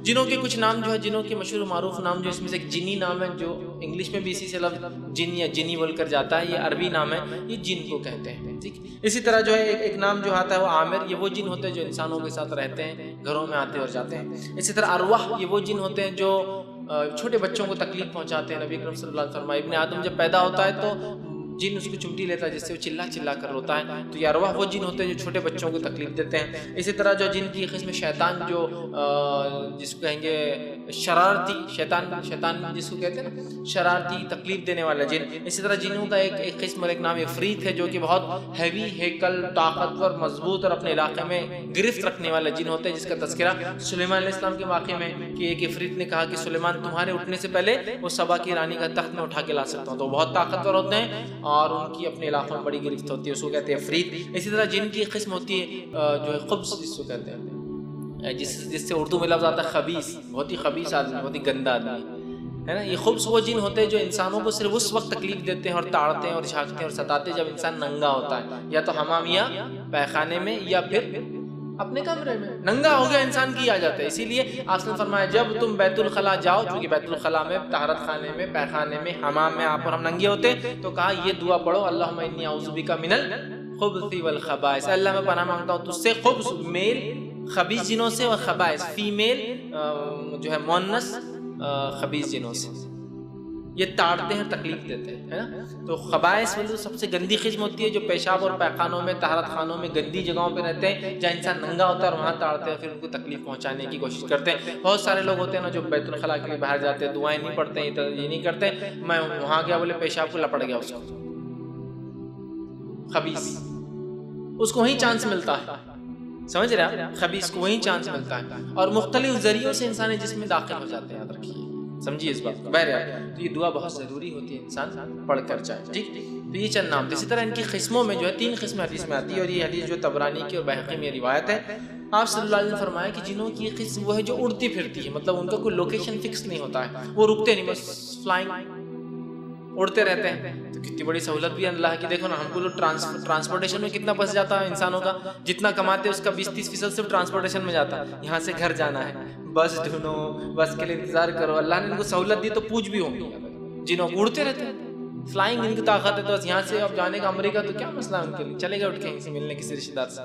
جنوں کے کچھ نام جو ہے، جنوں کے مشہور و معروف نام جو اس میں سے ایک جنی نام ہے، جو انگلش میں بھی اسی سے لفظ جن یا جنی بول کر جاتا ہے، یہ عربی نام ہے، یہ جن کو کہتے ہیں، ٹھیک۔ اسی طرح جو ہے ایک نام جو آتا ہے وہ عامر، یہ وہ جن ہوتے ہیں جو انسانوں کے ساتھ رہتے ہیں، گھروں میں آتے اور جاتے ہیں۔ اسی طرح ارواح، یہ وہ جن ہوتے ہیں جو چھوٹے بچوں کو تکلیف پہنچاتے ہیں۔ نبی کریم صلی اللہ علیہ وسلم فرمایا، ابن آدم جب پیدا ہوتا ہے تو جن اس کو چمٹی لیتا ہے جس سے وہ چلا چلا کر روتا ہے، تو یہ ارواح وہ جن ہوتے ہیں جو چھوٹے بچوں کو تکلیف دیتے ہیں۔ اسی طرح جو جن کی قسم شیطان، جو جس کو کہیں گے شرارتی شیطان جس کو کہتے ہیں نا، شرارتی تکلیف دینے والا جن۔ اسی طرح جنوں کا ایک قسم اور ایک نام عفریت ہے، جو کہ بہت ہیوی ہیکل، طاقتور، مضبوط اور اپنے علاقے میں گرفت رکھنے والا جن ہوتا ہے، جس کا تذکرہ سلیمان علیہ السلام کے واقعے میں کہ ایک عفریت نے کہا کہ سلیمان تمہارے اٹھنے سے پہلے وہ سبا کی رانی کا تخت میں اٹھا کے لا سکتا ہوں۔ تو بہت طاقتور ہوتے ہیں اور ان کی اپنے علاقوں میں بڑی گرفت ہوتی ہے، اس کو کہتے ہیں عفریت۔ اسی طرح جن کی قسم ہوتی ہے جو ہے خبث، جس کو کہتے ہیں، جس سے اردو میں لفظ آتا ہے خبیث، بہت ہی خبیث آدمی، بہت ہی گندا آدمی ہے نا۔ یہ خبث وہ جن ہوتے ہیں جو انسانوں کو صرف اس وقت تکلیف دیتے ہیں اور تاڑتے ہیں اور جھانکتے ہیں اور ستاتے ہیں جب انسان ننگا ہوتا ہے، یا تو حمام یا پیخانے میں یا پھر اپنے کمرے میں ننگا ہو گیا انسان کی آ جاتا ہے۔ اسی لیے آپ نے فرمایا جب تم بیت الخلاء جاؤ، چونکہ بیت الخلاء میں، طہارت خانے میں، پیخانے میں، حمام میں آپ اور ہم ننگے ہوتے ہیں، تو کہا یہ دعا پڑھو، اللہم انی اعوذ بک من الخبث والخبائث، اللہ میں پناہ مانگتا ہوں تجھ سے خبث میل خبیث جنوں سے، اور خبائث فیمیل جو ہے مؤنث خبیث جنوں سے۔ یہ تاڑتے ہیں، تکلیف دیتے ہیں، ہے نا۔ تو خبائث وہ سب سے گندی قسم ہوتی ہے، جو پیشاب اور پیخانوں میں، طہارت خانوں میں، گندی جگہوں پہ رہتے ہیں جہاں انسان ننگا ہوتا ہے اور وہاں تاڑتے ہیں، پھر ان کو تکلیف پہنچانے کی کوشش کرتے ہیں۔ بہت سارے لوگ ہوتے ہیں نا جو بیت الخلاء کے لیے باہر جاتے ہیں، دعائیں نہیں پڑھتے ہیں، یہ نہیں کرتے، میں وہاں گیا بولے پیشاب کو لپڑ گیا، اس کو خبیث، اس کو وہیں چانس ملتا ہے، سمجھ رہے ہیں، خبیث کو وہیں چانس ملتا ہے، اور مختلف ذریعوں سے انسان جسم میں داخل ہو جاتے ہیں، یاد رکھیے، سمجھیے اس بات کو۔ بہرحال تو یہ دعا بہت ضروری ہوتی ہے، انسان پڑھ کر جائے، ٹھیک۔ تو یہ چند نام، اسی طرح ان کی قسموں میں جو ہے 3 قسمیں حدیث میں آتی ہے، اور یہ حدیث جو طبرانی کی اور بہقی میں روایت ہے۔ آپ صلی اللہ علیہ وسلم نے فرمایا کہ جنوں کی قسم وہ ہے جو اڑتی پھرتی ہے، مطلب ان کا کوئی لوکیشن فکس نہیں ہوتا ہے، وہ رکتے نہیں، بس فلائنگ، اڑتے رہتے ہیں۔ تو کتنی بڑی سہولت بھی ہے اللہ کی، دیکھو نا ہم کو لوگ ٹرانسپورٹیشن میں کتنا بس جاتا ہے انسانوں کا، جتنا کماتے ہیں اس کا 20-30% صرف ٹرانسپورٹیشن میں جاتا ہے۔ یہاں سے گھر جانا ہے، بس ڈھونڈو، بس کے لیے انتظار کرو، اللہ نے ان کو سہولت دی تو پوچھ بھی ہوں گی، جنہوں کو اڑتے رہتے ہیں، فلائنگ ان کی طاقت ہے، تو بس یہاں سے اب جانے کا امریکہ تو کیا مسئلہ ان کے لیے، چلے گئے اٹھ کے سے ملنے کسی رشتہ دار سے۔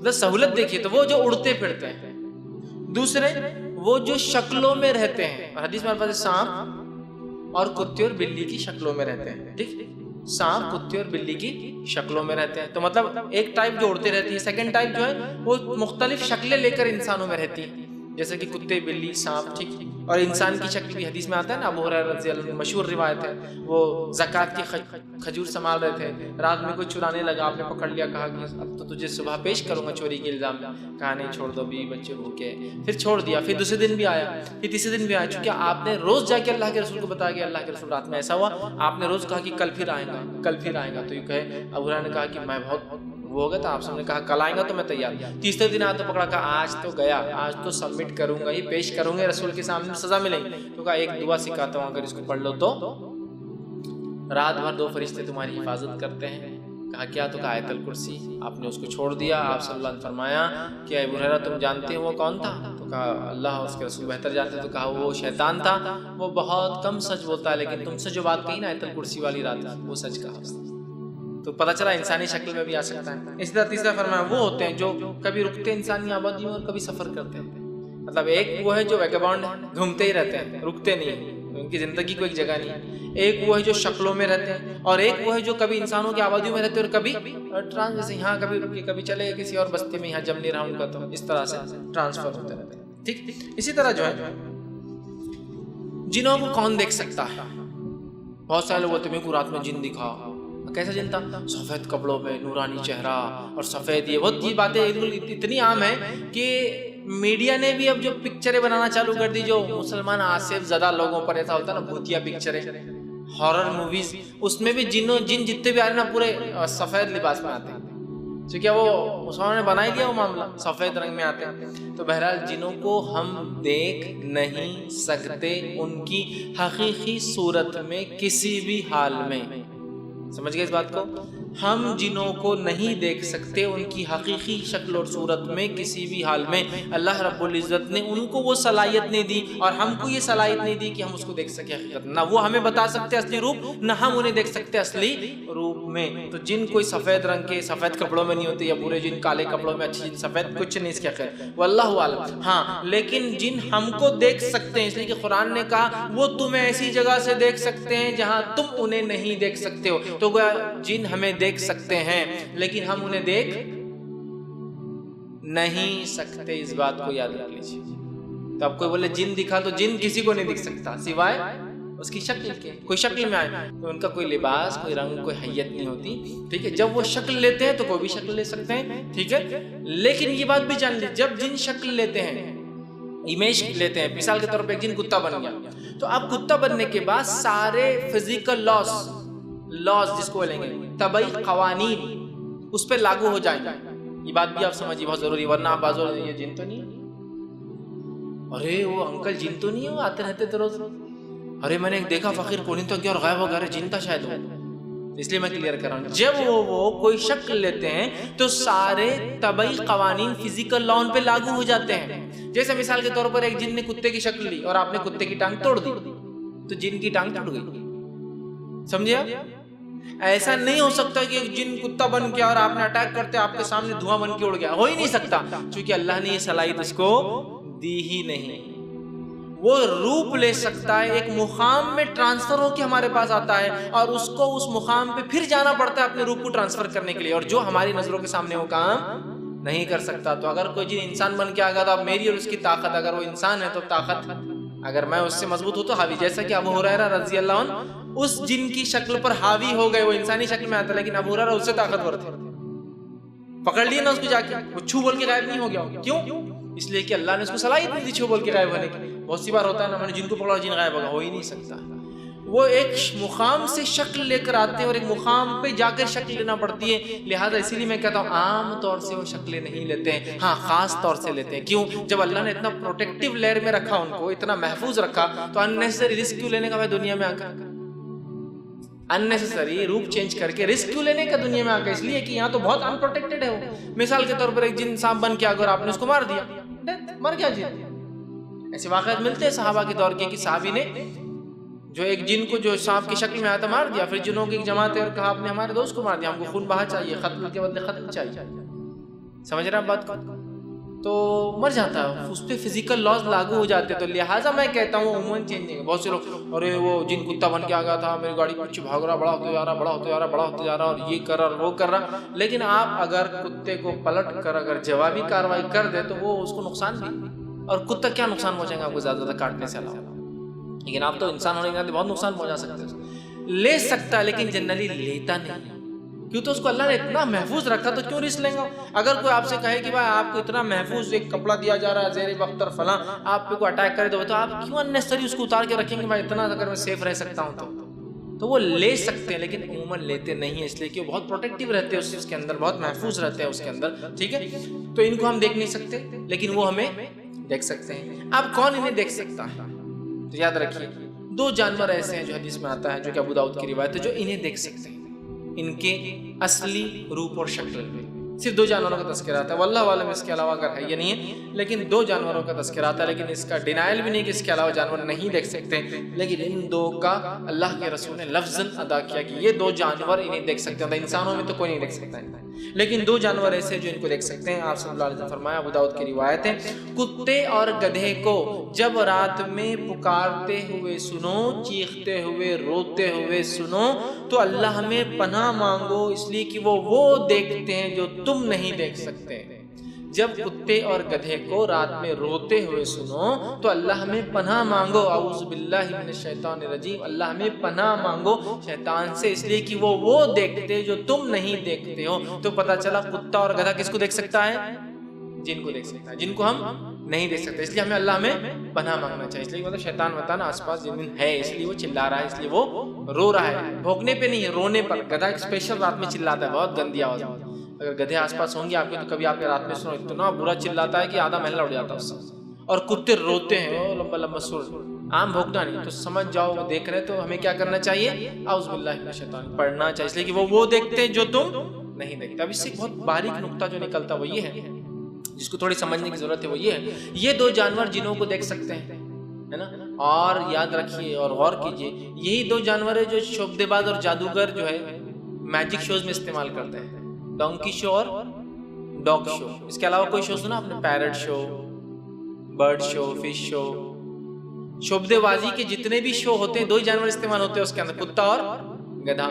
بس سہولت دیکھیے، تو وہ جو اڑتے پھرتے ہیں۔ دوسرے وہ جو شکلوں میں رہتے ہیں، حدیث میں الفاظ سانپ اور کتے اور بلی کی شکلوں میں رہتے ہیں، ٹھیک، سانپ، کتے اور بلی کی شکلوں میں رہتے ہیں۔ تو مطلب ایک ٹائپ جو اڑتے رہتی ہے، سیکنڈ ٹائپ جو ہے وہ مختلف شکلیں لے کر انسانوں میں رہتی ہے، جیسے کہ کتے، بلی، سانپ، ٹھیک۔ اور انسان کی شکل بھی حدیث میں آتا ہے نا، ابو ہریرہ رضی اللہ عنہ مشہور روایت ہے، وہ زکوٰۃ کی کھجور سنبھال رہے تھے، رات میں کوئی چرانے لگا، آپ نے پکڑ لیا، کہا کہ اب تو تجھے صبح پیش کروں گا چوری کے الزام میں، کہا نہیں چھوڑ دو، بیوی بچے بھوکے، پھر چھوڑ دیا۔ پھر دوسرے دن بھی آیا، پھر تیسرے دن بھی آیا، چونکہ آپ نے روز جا کے اللہ کے رسول کو بتایا کہ اللہ کے رسول رات میں ایسا ہوا، آپ نے روز کہا کہ کل پھر آئے گا، کل پھر آئے گا، تو یہ کہے ابو ہریرہ نے کہا کہ میں بہت وہ ہو گیا تھا، آپ سب نے کہا کل آئے گا تو میں تیار۔ تیسرے دن آیا تو پکڑا، کہا آج تو گیا، آج تو سبمٹ کروں گا، یہ پیش کروں گے رسول کے سامنے، سزا ملے گی۔ تو کہا ایک دعا سکھاتا ہوں، اگر اس کو پڑھ لو تو رات بھر 2 فرشتے تمہاری حفاظت کرتے ہیں۔ کہا کیا؟ تو کہا آیت الکرسی۔ آپ نے اس کو چھوڑ دیا۔ آپ صلی اللہ علیہ وسلم نے فرمایا کہ ابو ہریرہ تم جانتے ہو وہ کون تھا؟ تو کہا اللہ اور اس کے رسول بہتر جانتے۔ تو کہا وہ شیطان تھا، وہ بہت کم سچ بولتا ہے، لیکن تم سے جو بات کہی نا آیت الکرسی والی رات، وہ سچ کہا۔ تو پتہ چلا انسانی شکل میں بھی آ سکتا ہے۔ اسی طرح تیسرا فرمایا وہ ہوتے ہیں جو کبھی رکتے انسانی آبادی میں اور کبھی سفر کرتے ہیں، مطلب ایک وہ ہے جو ویگابانڈ گھومتے ہی رہتے ہیں، رکتے نہیں، ان کی زندگی کو ایک جگہ نہیں۔ ایک وہ ہے جو شکلوں میں رہتے ہیں، اور ایک وہ ہے جو کبھی انسانوں کی آبادیوں میں رہتے ہیں اور کبھی جیسے یہاں کبھی رکے، کبھی چلے گئے کسی اور بستی میں، یہاں جم نہیں رہا ان کا، تو اس طرح سے ٹرانسفر ہوتے رہتے ہیں، ٹھیک۔ اسی طرح جو ہے جنوں کو کون دیکھ سکتا ہے؟ بہت سارے لوگ بولتے ہیں میرے کو رات میں جن دکھا۔ کیسا جن تھا؟ سفید کپڑوں پہ، نورانی چہرہ اور سفید، یہ بہت یہ باتیں اتنی عام ہیں کہ میڈیا نے بھی اب جو پکچریں بنانا چالو کر دی، جو مسلمان آصف زدہ لوگوں پر ایسا ہوتا ہے نا، بھوتیا پکچریں، ہارر موویز، اس میں بھی جن جتنے بھی آ رہے ہیں نا پورے سفید لباس میں آتے ہیں، کیونکہ وہ مسلمانوں نے بنا ہی دیا وہ معاملہ، سفید رنگ میں آتے ہیں۔ تو بہرحال جنوں کو ہم دیکھ نہیں سکتے ان کی حقیقی صورت میں کسی بھی حال میں، سمجھ گئے اس بات کو؟ ہم جنوں کو نہیں دیکھ سکتے ان کی حقیقی شکل اور صورت میں کسی بھی حال میں. اللہ رب العزت نے ان کو وہ صلاحیت نہیں دی اور ہم کو یہ صلاحیت نہیں دی کہ ہم اس کو دیکھ سکیں حقیقت. نہ وہ ہمیں بتا سکتے اصلی روپ، نہ ہم انہیں دیکھ سکتے اصلی روپ میں. تو جن کوئی سفید رنگ کے سفید کپڑوں میں نہیں ہوتے، یا پورے جن کالے کپڑوں میں اچھی سفید کچھ نہیں اس کے خیر واللہ اعلم. ہاں لیکن جن ہم کو دیکھ سکتے ہیں، اس لیے کہ قرآن نے کہا وہ تمہیں ایسی جگہ سے دیکھ سکتے ہیں جہاں تم انہیں نہیں دیکھ سکتے ہو. تو جن ہمیں دیکھ سکتے ہیں لیکن ہم انہیں دیکھ نہیں سکتے، اس بات کو یاد رکھ لیجیے. تو اب کوئی بولے جن دکھا، تو جن کسی کو نہیں دکھ سکتا سوائے اس کی شکل کے. کوئی شکل میں آئے تو ان کا کوئی لباس، کوئی رنگ، کوئی حیت نہیں ہوتی. ٹھیک ہے، جب وہ شکل لیتے ہیں تو کوئی بھی شکل لے سکتے ہیں. ٹھیک ہے، لیکن یہ بات بھی جان لیجیے جب جن شکل لیتے ہیں، امیج لیتے ہیں، مثال کے طور پہ ایک جن کتا بن گیا، تو اب کتا بننے کے بعد سارے فزیکل لاز جس کو بولیں گے طبعی قوانین اس پہ لاگو ہو جائیں گے. یہ بات بھی آپ سمجھیے بہت ضروری، ورنہ آپ بازو یہ جن تو نہیں ہے، ارے وہ انکل جن تو نہیں ہے، وہ آتے رہتے تو روز، ارے میں نے ایک دیکھا فقیر کونی تو کیا اور غائب ہو گیا، جن تھا شاید وہ. اس لیے میں کلیئر کر رہا ہوں، جب وہ کوئی شکل لیتے ہیں تو سارے طبعی قوانین فزیکل لا ان پہ لاگو ہو جاتے ہیں. جیسے مثال کے طور پر ایک جن نے کتے کی شکل لی اور آپ نے کتے کی ٹانگ توڑ دی تو جن کی ٹانگ ٹوٹ گئی. سمجھے آپ؟ ایسا نہیں ہو سکتا کہ ایک جن کتا بن گیا اور آپ نے اٹیک کرتے آپ کے سامنے دھواں بن کے اڑ گیا، ہو ہی نہیں سکتا، چونکہ اللہ نے یہ صلاحیت اس کو دی ہی نہیں. وہ روپ لے سکتا ہے، ایک مقام میں ٹرانسفر ہو کے ہمارے پاس آتا ہے اور اس کو اس مقام پہ پھر جانا پڑتا ہے اپنے روپ کو ٹرانسفر کرنے کے لیے، اور جو ہماری نظروں کے سامنے وہ کام نہیں کر سکتا. تو اگر کوئی جن انسان بن کے آگا تو اب میری اور اس کی طاقت، اگر وہ انسان ہے تو طاقت، اگر میں اس سے مضبوط ہوں تو حاوی. جیسا کہ ابو ہریرہ رضی اللہ عنہ اس جن کی شکل پر حاوی ہو گئے، وہ انسانی شکل میں آتا لیکن ابو ہریرہ اس سے طاقتور تھے، پکڑ لیے نا اس کو جا کے، وہ چھو بول کے غائب نہیں ہو گیا. کیوں؟ اس لیے کہ اللہ نے اس کو صلاحیت نہیں دی چھو بول کے غائب ہونے کی. بہت سی بار ہوتا ہے نا، میں نے جن کو پکڑا جن غائب ہوگا، ہو ہی نہیں سکتا. وہ ایک مقام سے شکل لے کر آتے ہیں اور ایک مقام پہ جا کر شکل لینا پڑتی ہے. لہٰذا اسی لیے میں کہتا ہوں عام طور سے وہ شکلیں نہیں لیتے ہیں، ہاں خاص طور سے لیتے ہیں. کیوں؟ جب اللہ نے اتنا پروٹیکٹیو لیئر میں رکھا ان کو، اتنا محفوظ رکھا، تو اننیسری رسک کیوں لینے کا میں دنیا میں آ کر، اننیسری روپ چینج کر کے رسک کیوں لینے کا دنیا میں آ کر؟ اس لیے کہ یہاں تو بہت انپروٹیکٹڈ ہے وہ. مثال کے طور پر ایک جن سانپ بن کے اگر آپ نے اس کو مار دیا، مر گیا جن. ایسے واقعات ملتے ہیں صحابہ کے دور کے کہ صحابی نے جو ایک جن کو جو سانپ کی شکل میں آیا تھا مار دیا، پھر جنوں کی ایک جماعت ہے اور کہا آپ نے ہمارے دوست کو مار دیا، ہم کو خون بہا چاہیے، قتل کے بدلے قتل چاہیے. سمجھ رہے ہیں بات کو؟ تو مر جاتا ہے، اس پہ فزیکل لاز لاگو ہو جاتے. تو لہٰذا میں کہتا ہوں عموماً چینج نہیں. بہت سے لوگ ارے وہ جن کتا بن کے آ گیا تھا، میری گاڑی پیچھے بھاگ رہا، بڑا ہوتے جا رہا، بڑا ہوتے جا رہا، بڑا ہوتے جا رہا، اور یہ کر رہا اور وہ کر رہا. لیکن آپ اگر کتے کو پلٹ کر اگر جوابی کارروائی کر دے تو وہ اس کو نقصان بھی، اور کتا کیا نقصان پہنچائے گا آپ کو زیادہ زیادہ کاٹنے سے علاوہ. لیکن آپ تو انسان ہونے کے ناطے بہت نقصان پہنچا سکتے ہیں. لے سکتا لیکن جنرلی لیتا نہیں. کیوں؟ تو اس کو اللہ نے اتنا محفوظ رکھا، تو کیوں رسک لیں گا؟ اگر کوئی آپ سے کہے کہ بھائی آپ کو اتنا محفوظ ایک کپڑا دیا جا رہا ہے زیر بختر فلاں، آپ پہ کوئی اٹیک کرے تو آپ کیوں اننیسری اس کو اتار کے رکھیں گے؟ بھائی اتنا اگر میں سیف رہ سکتا ہوں تو وہ لے سکتے ہیں، لیکن عموماً لیتے نہیں ہیں، اس لیے کہ وہ بہت پروٹیکٹیو رہتے ہیں اس کے اندر، بہت محفوظ رہتے ہیں اس کے اندر. ٹھیک ہے، تو ان کو ہم دیکھ نہیں سکتے لیکن وہ ہمیں دیکھ سکتے ہیں. اب کون انہیں دیکھ سکتا ہے؟ تو یاد رکھیے دو جانور ایسے ہیں جو حدیث میں آتا ہے، جو کہ ابو داؤد کی روایت ہے، جو انہیں دیکھ سکتے ہیں ان کے اصلی روپ اور شکل میں. صرف دو جانوروں کا تذکرہ آتا ہے، واللہ عالم اس کے علاوہ اگر ہے یا نہیں ہے، لیکن دو جانوروں کا تذکرہ آتا ہے. لیکن اس کا ڈینائل بھی نہیں کہ اس کے علاوہ جانور نہیں دیکھ سکتے، لیکن ان دو کا اللہ کے رسول نے لفظاً ادا کیا کہ یہ دو جانور انہیں دیکھ سکتے ہیں. انسانوں میں تو کوئی نہیں دیکھ سکتا ہے، لیکن دو جانور ایسے جو ان کو دیکھ سکتے ہیں. آپ صلی اللہ علیہ وسلم فرمایا، ابو داؤد کی روایت ہے، کتے اور گدھے کو جب رات میں پکارتے ہوئے سنو، چیختے ہوئے، روتے ہوئے سنو تو اللہ میں پناہ مانگو، اس لیے کہ وہ دیکھتے ہیں جو تم نہیں دیکھ سکتے. جب کتے اور گدھے کو رات میں روتے ہوئے سنو تو اللہ میں پناہ مانگو، اعوذ باللہ من الشیطان الرجیم، اللہ میں پناہ مانگو شیطان سے، اس لیے کہ وہ دیکھتے جو تم نہیں دیکھتے ہو. تو پتہ چلا کتا اور گدھا کس کو دیکھ سکتا ہے؟ جن کو دیکھ سکتا ہے، جن کو ہم نہیں دیکھ سکتے. اس لیے ہمیں اللہ میں پناہ مانگنا چاہیے. اس لیے مطلب شیطان وطان آس پاس جن ہے، اس لیے وہ چلا رہا ہے، اس لیے وہ رو رہا ہے، بھونکنے پہ نہیں ہے، رونے پر. گدھا ایک اسپیشل رات میں چلاتا ہے، بہت گندی آواز. اگر گدھے آس پاس ہوں گے آپ کے تو کبھی آپ کے رات میں سنو، اتنا برا چلاتا ہے کہ آدھا محلہ اڑ جاتا ہے اس سے. اور کتے روتے ہیں، لمبا لمبا سر عام بھونکنا نہیں، تو سمجھ جاؤ وہ دیکھ رہے تو ہمیں کیا کرنا چاہیے؟ اعوذ باللہ من الشیطان، پڑھنا چاہیے، اس لیے کہ وہ دیکھتے ہیں جو تم نہیں دیکھتے۔ اب اس سے بہت باریک نقطہ جو نکلتا وہ یہ ہے، جس کو تھوڑی سمجھنے کی ضرورت ہے، وہ یہ ہے یہ دو جانور جنوں کو دیکھ سکتے ہیں، ہے نا؟ اور یاد رکھیے اور غور کیجئے، یہی دو جانور ہیں جو شعبدے باز اور جادوگر جو ہے میجک شوز میں استعمال کرتے ہیں، ڈونکی شو اور ڈاگ شو۔ اس کے علاوہ کوئی شو سنا آپ نے؟ پیرٹ شو، برڈ شو، فش شو۔ شعبدے بازی کے جتنے بھی شو ہوتے ہیں دو ہی جانور استعمال ہوتے ہیں اس کے اندر، کتا اور گدھا۔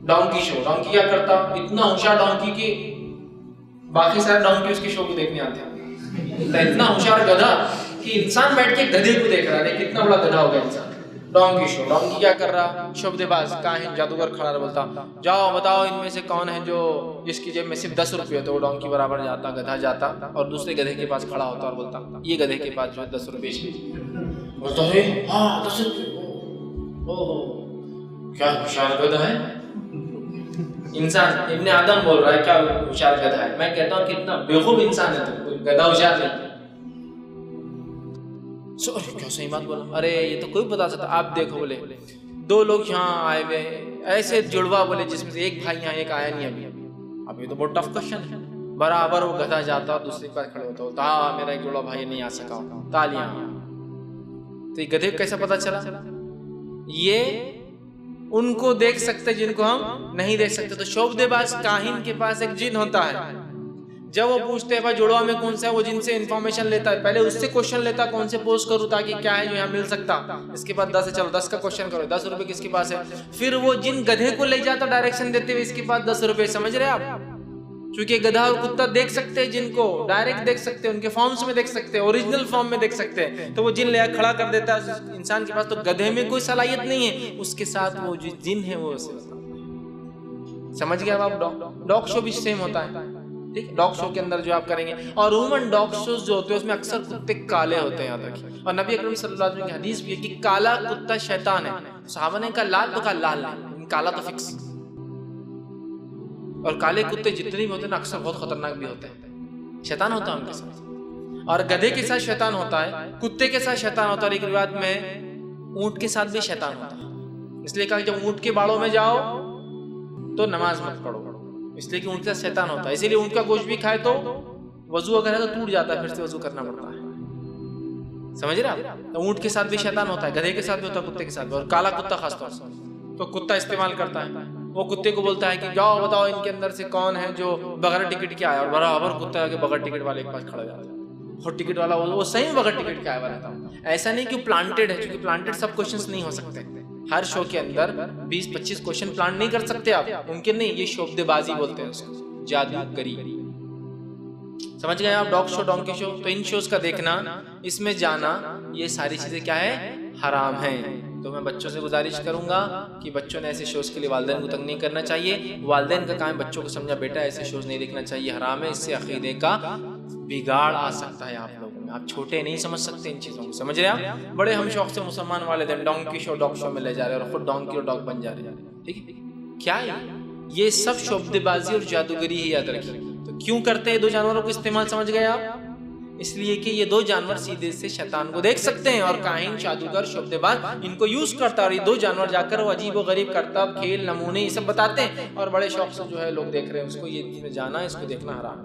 ڈونکی شو، ڈونکی کیا کرتا؟ اتنا ہوشیار ڈونکی کہ باقی سارے ڈونکی اس کے شو کو دیکھنے آتے ہیں، اتنا ہوشیار گدھا کہ انسان بیٹھ کے گدھے کو دیکھ رہا ہے، کتنا بڑا گدھا ہوگا انسان۔ ڈونکی شو، ڈونکی کیا کر رہا؟ شعبدے باز کاہن جادوگر کھڑا رہا، بولتا جاؤ بتاؤ ان میں سے کون ہے جو جس کی جیب میں صرف 10 روپے تو وہ ڈونکی برابر جاتا، گدھا جاتا اور دوسرے گدھے کے پاس کھڑا ہوتا اور بولتا یہ گدھے کے پاس جو ہے 10 روپے، بولتا ہے ہاں 10 روپے، کیا ہوشیار گدھا ہے انسان۔ ابن آدم بول رہا ہے کیا ہوشیار گدھا ہے، میں کہتا ہوں کتنا بیوقوف انسان ہے تو، گدھا ہوشیار نہیں۔ کیا صحیح بات بولا، ارے یہ تو کوئی بتا سکتا۔ آپ دیکھو بولے دو لوگ یہاں آئے ہوئے ایسے جڑوا بولے جس میں سے ایک بھائی یہاں ایک آیا نہیں اب یہ تو بہت ٹف کوشچن ہے۔ برابر وہ گدھا جاتا اور دوسرے کے پاس کھڑے ہوتا ہاں میرا ایک جڑوا بھائی نہیں آ سکا، تالیاں۔ تو یہ گدھے کو کیسا پتا چلا؟ یہ ان کو دیکھ سکتے جن کو ہم نہیں دیکھ سکتے۔ تو شعبدے باز کاہن کے پاس ایک جن ہوتا ہے، جب وہ پوچھتے ہیں بھائی جڑوا میں کون سا ہے، وہ جن سے انفارمیشن لیتا ہے، پہلے اس سے کوشچن لیتا کون سے پوسٹ کروں تاکہ کیا ہے جو یہاں مل سکتا، اس کے بعد 10 ہے چلو 10 کا کوشچن کرو، 10 روپے کس کے پاس ہے، پھر وہ جن گدھے کو لے جاتا ڈائریکشن دیتے ہوئے اس کے پاس 10 روپے۔ سمجھ رہے آپ؟ چونکہ گدھا اور کتا دیکھ سکتے ہیں جن کو، ڈائریکٹ دیکھ سکتے ہیں، ان کے فارمز میں دیکھ سکتے ہیں، اوریجنل فارم میں دیکھ سکتے ہیں، تو وہ جن لے کھڑا کر دیتا ہے انسان کے پاس۔ تو گدھے میں کوئی صلاحیت نہیں ہے، اس کے ساتھ وہ جو جن ہے وہ اسے سمجھ گیا آپ؟ ڈاگ شو بھی سیم ہوتا ہے، ٹھیک؟ ڈاگ شو کے اندر جو آپ کریں گے، اور عموماً ڈاگ شوز جو ہوتے ہیں اس میں اکثر کتے کالے ہوتے ہیں، یاد رکھیں۔ اور نبی اکرم صلی اللہ علیہ وسلم کی حدیث بھی ہے کہ کالا کتا شیطان ہے۔ صحابہ نے کہا لال، تو کہا لال نہیں، کالا تو فکس۔ اور کالے کتے جتنے بھی ہوتے ہیں نا اکثر بہت خطرناک بھی ہوتے ہیں، شیطان ہوتا ہے ان کے ساتھ۔ اور گدھے کے ساتھ شیطان ہوتا ہے، کتے کے ساتھ شیطان ہوتا ہے، اور ایک روایت میں اونٹ کے ساتھ بھی شیطان ہوتا ہے۔ اس لیے کہا کہ جب اونٹ کے باڑوں میں جاؤ تو نماز مت پڑھو، اس لیے کہ اونٹ کا شیطان ہوتا ہے، اسی لیے اونٹ کا گوشت بھی کھائے تو وضو اگر ہے تو ٹوٹ جاتا ہے، پھر سے وضو کرنا پڑتا ہے۔ سمجھ رہے آپ؟ تو اونٹ کے ساتھ بھی شیطان ہوتا ہے، گدھے کے ساتھ بھی ہوتا ہے، کتے کے ساتھ بھی، اور کالا کتا خاص طور سے تو کتا استعمال کرتا ہے۔ وہ کتے کو بولتا ہے کہ جاؤ بتاؤ ان کے اندر سے کون ہے جو بغیر ٹکٹ کے آیا، اور برابر کتا ہے کہ بغیر ٹکٹ والے کے پاس کھڑا جاتا ہے، اور ٹکٹ والا وہ صحیح میں بغیر ٹکٹ کے آیا ہوا رہتا ہے۔ ایسا نہیں کہ پلانٹڈ ہے، کیونکہ پلانٹڈ سب کوشچنس نہیں ہو سکتے، ہر شو کے اندر 20-25 کوشچن پلان نہیں کر سکتے آپ، ممکن نہیں، یہ شعبدے بازی بولتے ہیں اس کو، جادوگری۔ سمجھ گئے آپ؟ ڈاگ شو، ڈونکی شو، تو ان شوز کا دیکھنا، اس میں جانا، یہ ساری چیزیں کیا ہے؟ حرام ہیں۔ تو میں بچوں سے گزارش کروں گا کہ بچوں نے ایسے شوز کے لیے والدین کو تنگ نہیں کرنا چاہیے، والدین کا کام بچوں کو سمجھا بیٹا ایسے شوز نہیں دیکھنا چاہیے، حرام ہے، اس سے عقیدے کا بگاڑ آ سکتا ہے آپ لوگوں میں، آپ چھوٹے نہیں سمجھ سکتے ان چیزوں کو، سمجھ رہے آپ؟ بڑے ہم شوق سے مسلمان والدین ڈونکی شو، ڈاگ شو میں لے جا رہے ہیں اور خود ڈونکی اور ڈاگ بن جا رہے ہیں، ٹھیک ہے؟ کیا ہے یہ سب شعبدے بازی اور جادوگری ہی، یاد رکھیے۔ تو کیوں کرتے ہیں دو جانوروں کو استعمال؟ سمجھ گئے آپ؟ اس لیے کہ یہ دو جانور سیدھے سے شیطان کو دیکھ سکتے ہیں، اور کاہن، جادوگر، شعبدے باز ان کو یوز کرتا ہے، اور یہ دو جانور جا کر وہ عجیب و غریب کرتب، کھیل، نمونے یہ سب بتاتے ہیں، اور بڑے شوق سے جو ہے لوگ دیکھ رہے ہیں اس کو، یہ جانا ہے، اس کو دیکھنا حرام ہے۔